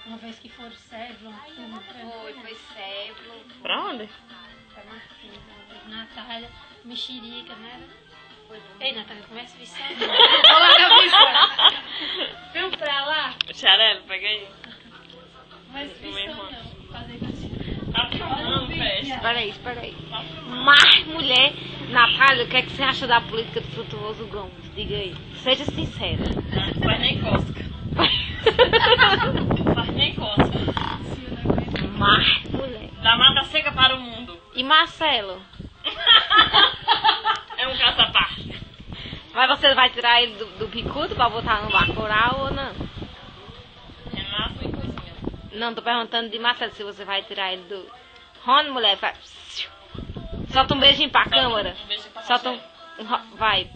Uma vez que foram Cébula, Foi Cébula. Pra onde? Pra Martins, Natália, Mexerica, né? Foi bom. Ei, Natália, começa a visão. Vou lá na visão. Vamos pra lá? Xarelo, pega aí. Mas visão não. Fazer assim. Tá filmando, fecha. Espera aí. Mas, mulher, Natália, o que é que você acha da política do Frutuoso Gomes? Diga aí. Seja sincera. Não faz nem cosca. Não faz nem cosca. Mas, mulher. Da mata seca para o mundo. E Marcelo? É um caso à parte. Mas você vai tirar ele do bicudo pra botar no Bacurau ou não? É massa e coisinha. Não, tô perguntando de Marcelo se você vai tirar ele do... Rony, mulher, vai... Solta um beijinho pra câmera. Um beijo pra Solta Rochelle. um... Vai.